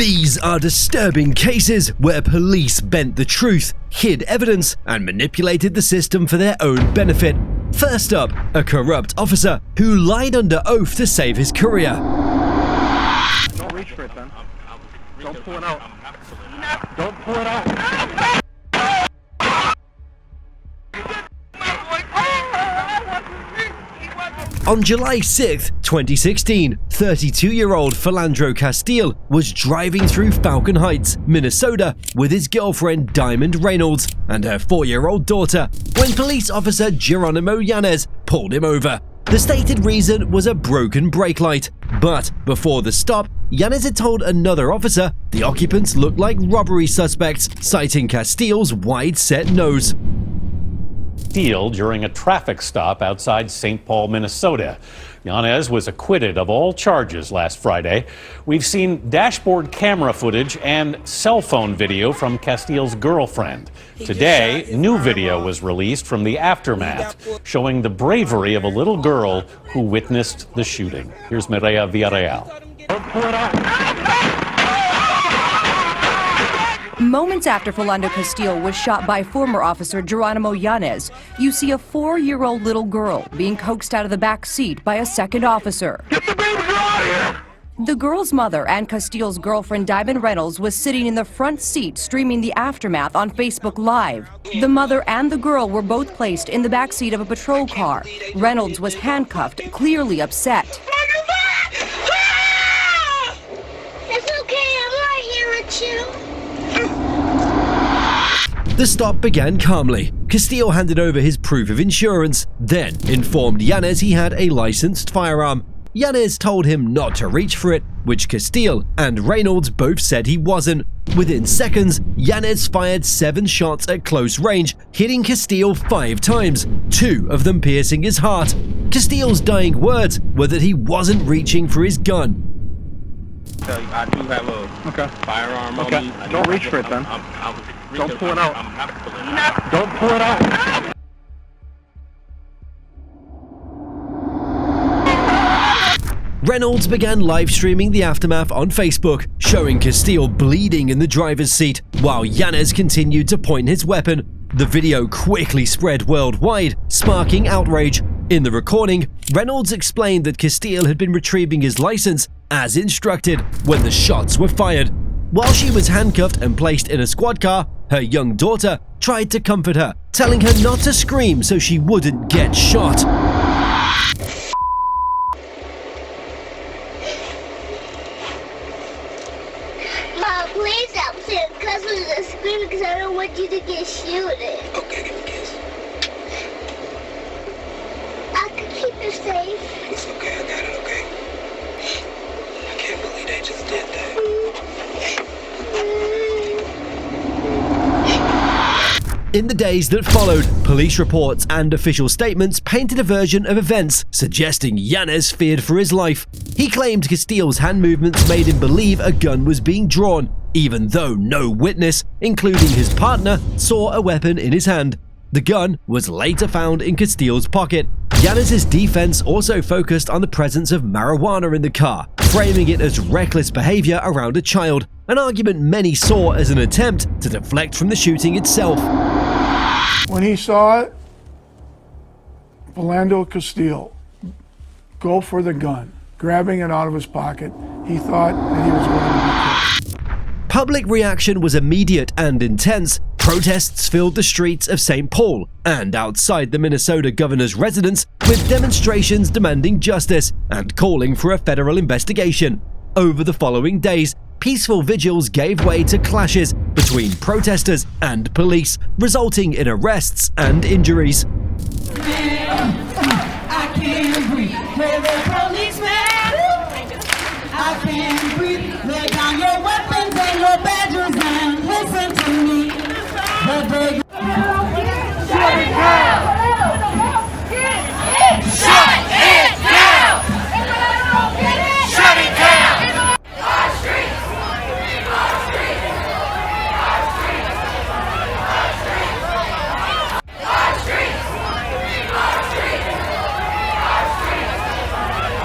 These are disturbing cases where police bent the truth, hid evidence, and manipulated the system for their own benefit. First up, a corrupt officer who lied under oath to save his career. Don't reach for it, then. Don't pull it out. Don't pull it out. On July 6, 2016, 32-year-old Philandro Castile was driving through Falcon Heights, Minnesota, with his girlfriend Diamond Reynolds and her 4-year-old daughter when police officer Geronimo Yanez pulled him over. The stated reason was a broken brake light, but before the stop, Yanez had told another officer the occupants looked like robbery suspects, citing Castile's wide-set nose. During a traffic stop outside St. Paul, Minnesota. Yanez was acquitted of all charges last Friday. We've seen dashboard camera footage and cell phone video from Castile's girlfriend. Today, new video was released from the aftermath, showing the bravery of a little girl who witnessed the shooting. Here's Mireya Villarreal. Moments after Philandro Castile was shot by former officer Geronimo Yanez, you see a 4-year-old little girl being coaxed out of the back seat by a second officer. Get the baby girl out of here! The girl's mother and Castile's girlfriend Diamond Reynolds was sitting in the front seat streaming the aftermath on Facebook Live. The mother and the girl were both placed in the back seat of a patrol car. Reynolds was handcuffed, clearly upset. It's okay, I'm right here with you. The stop began calmly. Castile handed over his proof of insurance, then informed Yanez he had a licensed firearm. Yanez told him not to reach for it, which Castile and Reynolds both said he wasn't. Within seconds, Yanez fired 7 shots at close range, hitting Castile 5 times, 2 of them piercing his heart. Castile's dying words were that he wasn't reaching for his gun. I do have a firearm on me. Don't reach for it, then. Don't pull it out. Don't pull it out. Reynolds began live streaming the aftermath on Facebook, showing Castile bleeding in the driver's seat, while Yanez continued to point his weapon. The video quickly spread worldwide, sparking outrage. In the recording, Reynolds explained that Castile had been retrieving his license as instructed when the shots were fired. While she was handcuffed and placed in a squad car, her young daughter tried to comfort her, telling her not to scream so she wouldn't get shot. Mom, please stop saying cuss words and screaming because I don't want you to get shooted. Okay, give me a kiss. I can keep you safe. It's okay, I got it, okay? I can't believe they just did that. In the days that followed, police reports and official statements painted a version of events suggesting Yanez feared for his life. He claimed Castile's hand movements made him believe a gun was being drawn, even though no witness, including his partner, saw a weapon in his hand. The gun was later found in Castile's pocket. Yanez's defense also focused on the presence of marijuana in the car, framing it as reckless behavior around a child, an argument many saw as an attempt to deflect from the shooting itself. When he saw Philandro Castile go for the gun, grabbing it out of his pocket, he thought that he was going to be killed. Public reaction was immediate and intense. Protests filled the streets of St. Paul and outside the Minnesota governor's residence, with demonstrations demanding justice and calling for a federal investigation. Over the following days, peaceful vigils gave way to clashes between protesters and police, resulting in arrests and injuries. I can't breathe. Where the policeman? I can't breathe. Lay down your weapons and your badges and listen to me. Shut it down! Shut it down! Shut it down! Our streets! Our streets! Our streets! Our streets! Our streets! Our streets!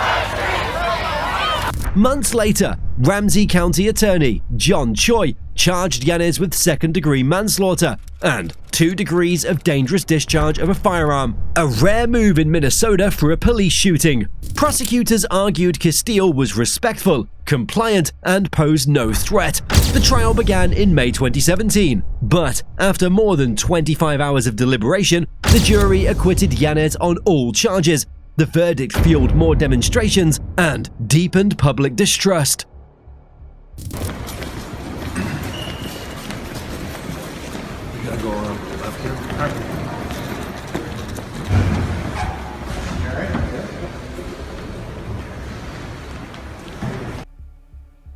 Our streets! Months later, Ramsey County Attorney John Choi charged Yanez with second-degree manslaughter and 2 degrees of dangerous discharge of a firearm, a rare move in Minnesota for a police shooting. Prosecutors argued Castile was respectful, compliant, and posed no threat. The trial began in May 2017, but after more than 25 hours of deliberation, the jury acquitted Yanez on all charges. The verdict fueled more demonstrations and deepened public distrust. You gotta go around left here.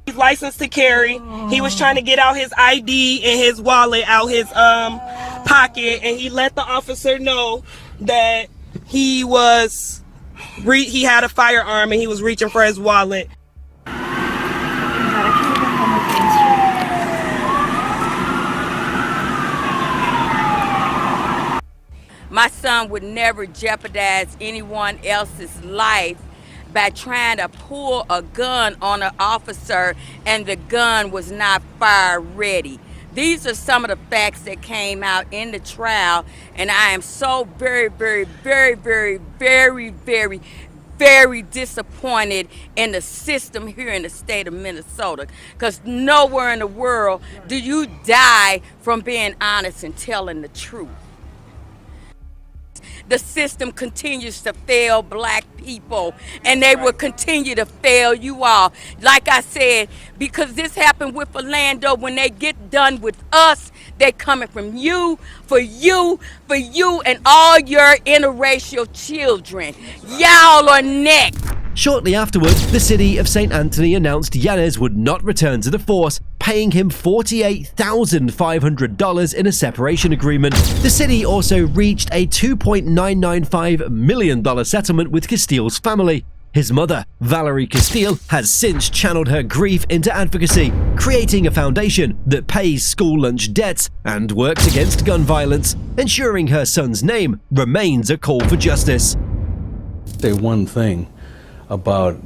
He's licensed to carry. He was trying to get out his ID and his wallet out his pocket, and he let the officer know that he had a firearm and he was reaching for his wallet. My son would never jeopardize anyone else's life by trying to pull a gun on an officer and the gun was not fire ready. These are some of the facts that came out in the trial, and I am so very, very, very, very, very, very, very disappointed in the system here in the state of Minnesota, because nowhere in the world do you die from being honest and telling the truth. The system continues to fail black people, and they will continue to fail you all. Like I said, because this happened with Orlando, when they get done with us, they're coming from you, for you, for you, and all your interracial children. Y'all are next. Shortly afterward, the city of St. Anthony announced Yanez would not return to the force, paying him $48,500 in a separation agreement. The city also reached a $2.995 million settlement with Castile's family. His mother, Valerie Castile, has since channeled her grief into advocacy, creating a foundation that pays school lunch debts and works against gun violence, ensuring her son's name remains a call for justice. Say one thing about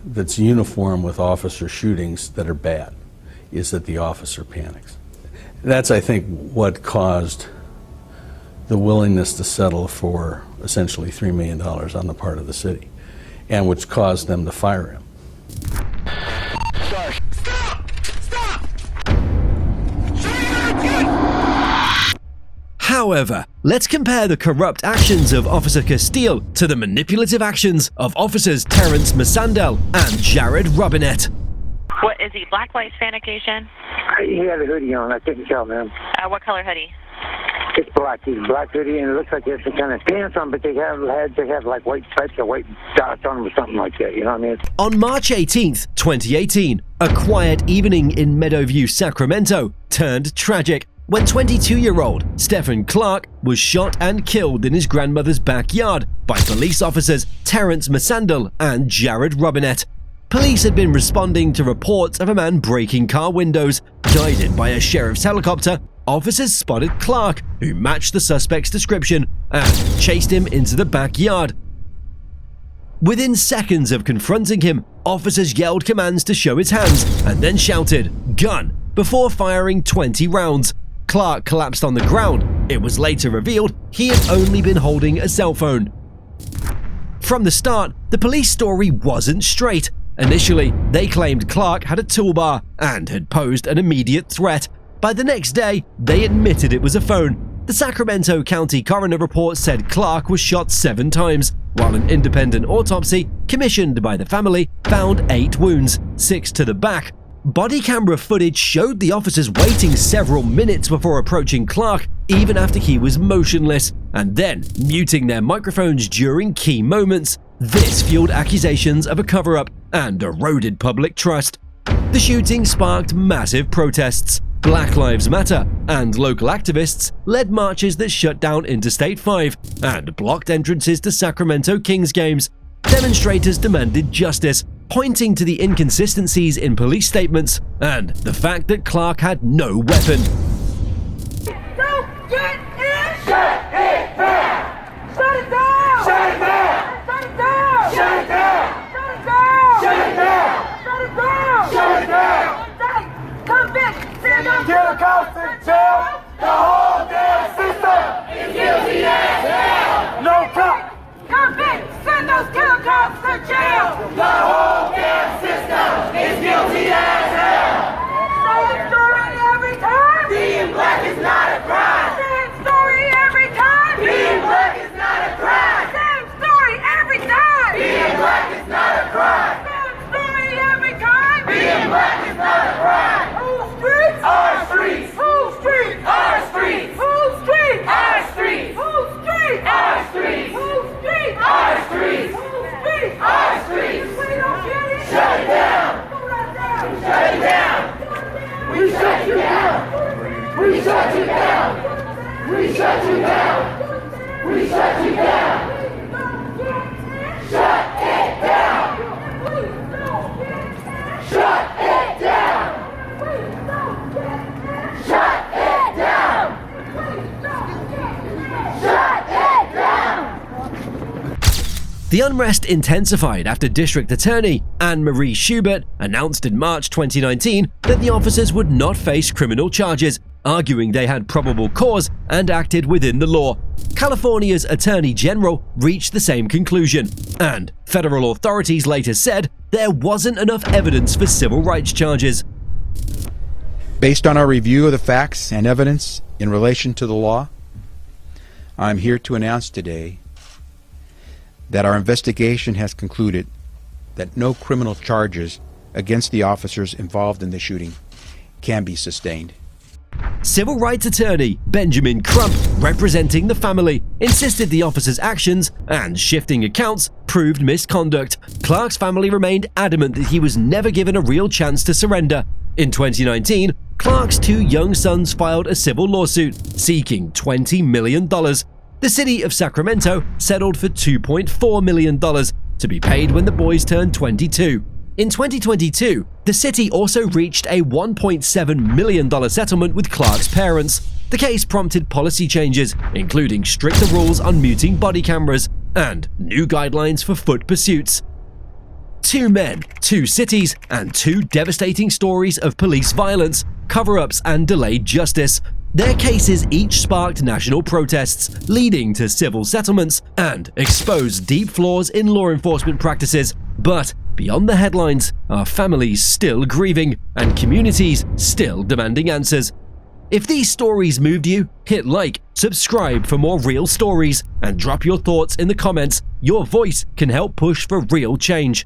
that's uniform with officer shootings that are bad is that the officer panics. That's, I think, what caused the willingness to settle for essentially $3 million on the part of the city, and which caused them to fire him. However, let's compare the corrupt actions of Officer Castile to the manipulative actions of Officers Terrence Masandel and Jared Robinette. What is he, black, white, Hispanic, Asian? He had a hoodie on. I couldn't tell, man. What color hoodie? It's black. He's black hoodie, and it looks like he has some kind of pants on, but they have like white stripes or white dots on them or something like that. You know what I mean? On March 18th, 2018, a quiet evening in Meadowview, Sacramento turned tragic when 22-year-old Stephen Clark was shot and killed in his grandmother's backyard by police officers Terrence Masandel and Jared Robinette. Police had been responding to reports of a man breaking car windows. Guided by a sheriff's helicopter, officers spotted Clark, who matched the suspect's description, and chased him into the backyard. Within seconds of confronting him, officers yelled commands to show his hands and then shouted, "Gun!" before firing 20 rounds. Clark collapsed on the ground. It was later revealed he had only been holding a cell phone. From the start, the police story wasn't straight. Initially, they claimed Clark had a toolbar and had posed an immediate threat. By the next day, they admitted it was a phone. The Sacramento County coroner report said Clark was shot 7 times, while an independent autopsy commissioned by the family found 8 wounds, 6 to the back. Body camera footage showed the officers waiting several minutes before approaching Clark, even after he was motionless, and then muting their microphones during key moments. This fueled accusations of a cover-up and eroded public trust. The shooting sparked massive protests. Black Lives Matter and local activists led marches that shut down Interstate 5 and blocked entrances to Sacramento Kings games. Demonstrators demanded justice, pointing to the inconsistencies in police statements and the fact that Clark had no weapon. Don't get in! Shut it down! Shut it down! Shut it down! Shut it down! Shut it down! Shut it down! Shut it down! goes to jail. The whole damn system is guilty as hell. Same story every time. Being black is not a crime. Same story every time. Being black is not a crime. Same story every time. Being black is not a crime. Same story every time. Being black is not a crime. Whose streets? Our streets. Whose streets? Our streets. Whose streets? Our streets. Whose streets? Our streets. Whose streets? Our streets. Whose streets? Our streets. We don't get it. Shut it down. Shut it down. We shut you down. We shut you down. We shut you down. We shut you down. Shut it down. Shut it down. Shut it down. Shut it down. The unrest intensified after District Attorney Anne-Marie Schubert announced in March 2019 that the officers would not face criminal charges, arguing they had probable cause and acted within the law. California's Attorney General reached the same conclusion, and federal authorities later said there wasn't enough evidence for civil rights charges. Based on our review of the facts and evidence in relation to the law, I'm here to announce today that our investigation has concluded that no criminal charges against the officers involved in the shooting can be sustained. Civil rights attorney Benjamin Crump, representing the family, insisted the officers' actions and shifting accounts proved misconduct. Clark's family remained adamant that he was never given a real chance to surrender. In 2019, Clark's two young sons filed a civil lawsuit seeking $20 million. The city of Sacramento settled for $2.4 million to be paid when the boys turned 22. In 2022, the city also reached a $1.7 million settlement with Clark's parents. The case prompted policy changes, including stricter rules on muting body cameras and new guidelines for foot pursuits. 2 men, 2 cities, and 2 devastating stories of police violence, cover-ups, and delayed justice. Their cases each sparked national protests, leading to civil settlements, and exposed deep flaws in law enforcement practices. But beyond the headlines, are families still grieving and communities still demanding answers. If these stories moved you, hit like, subscribe for more real stories, and drop your thoughts in the comments. Your voice can help push for real change.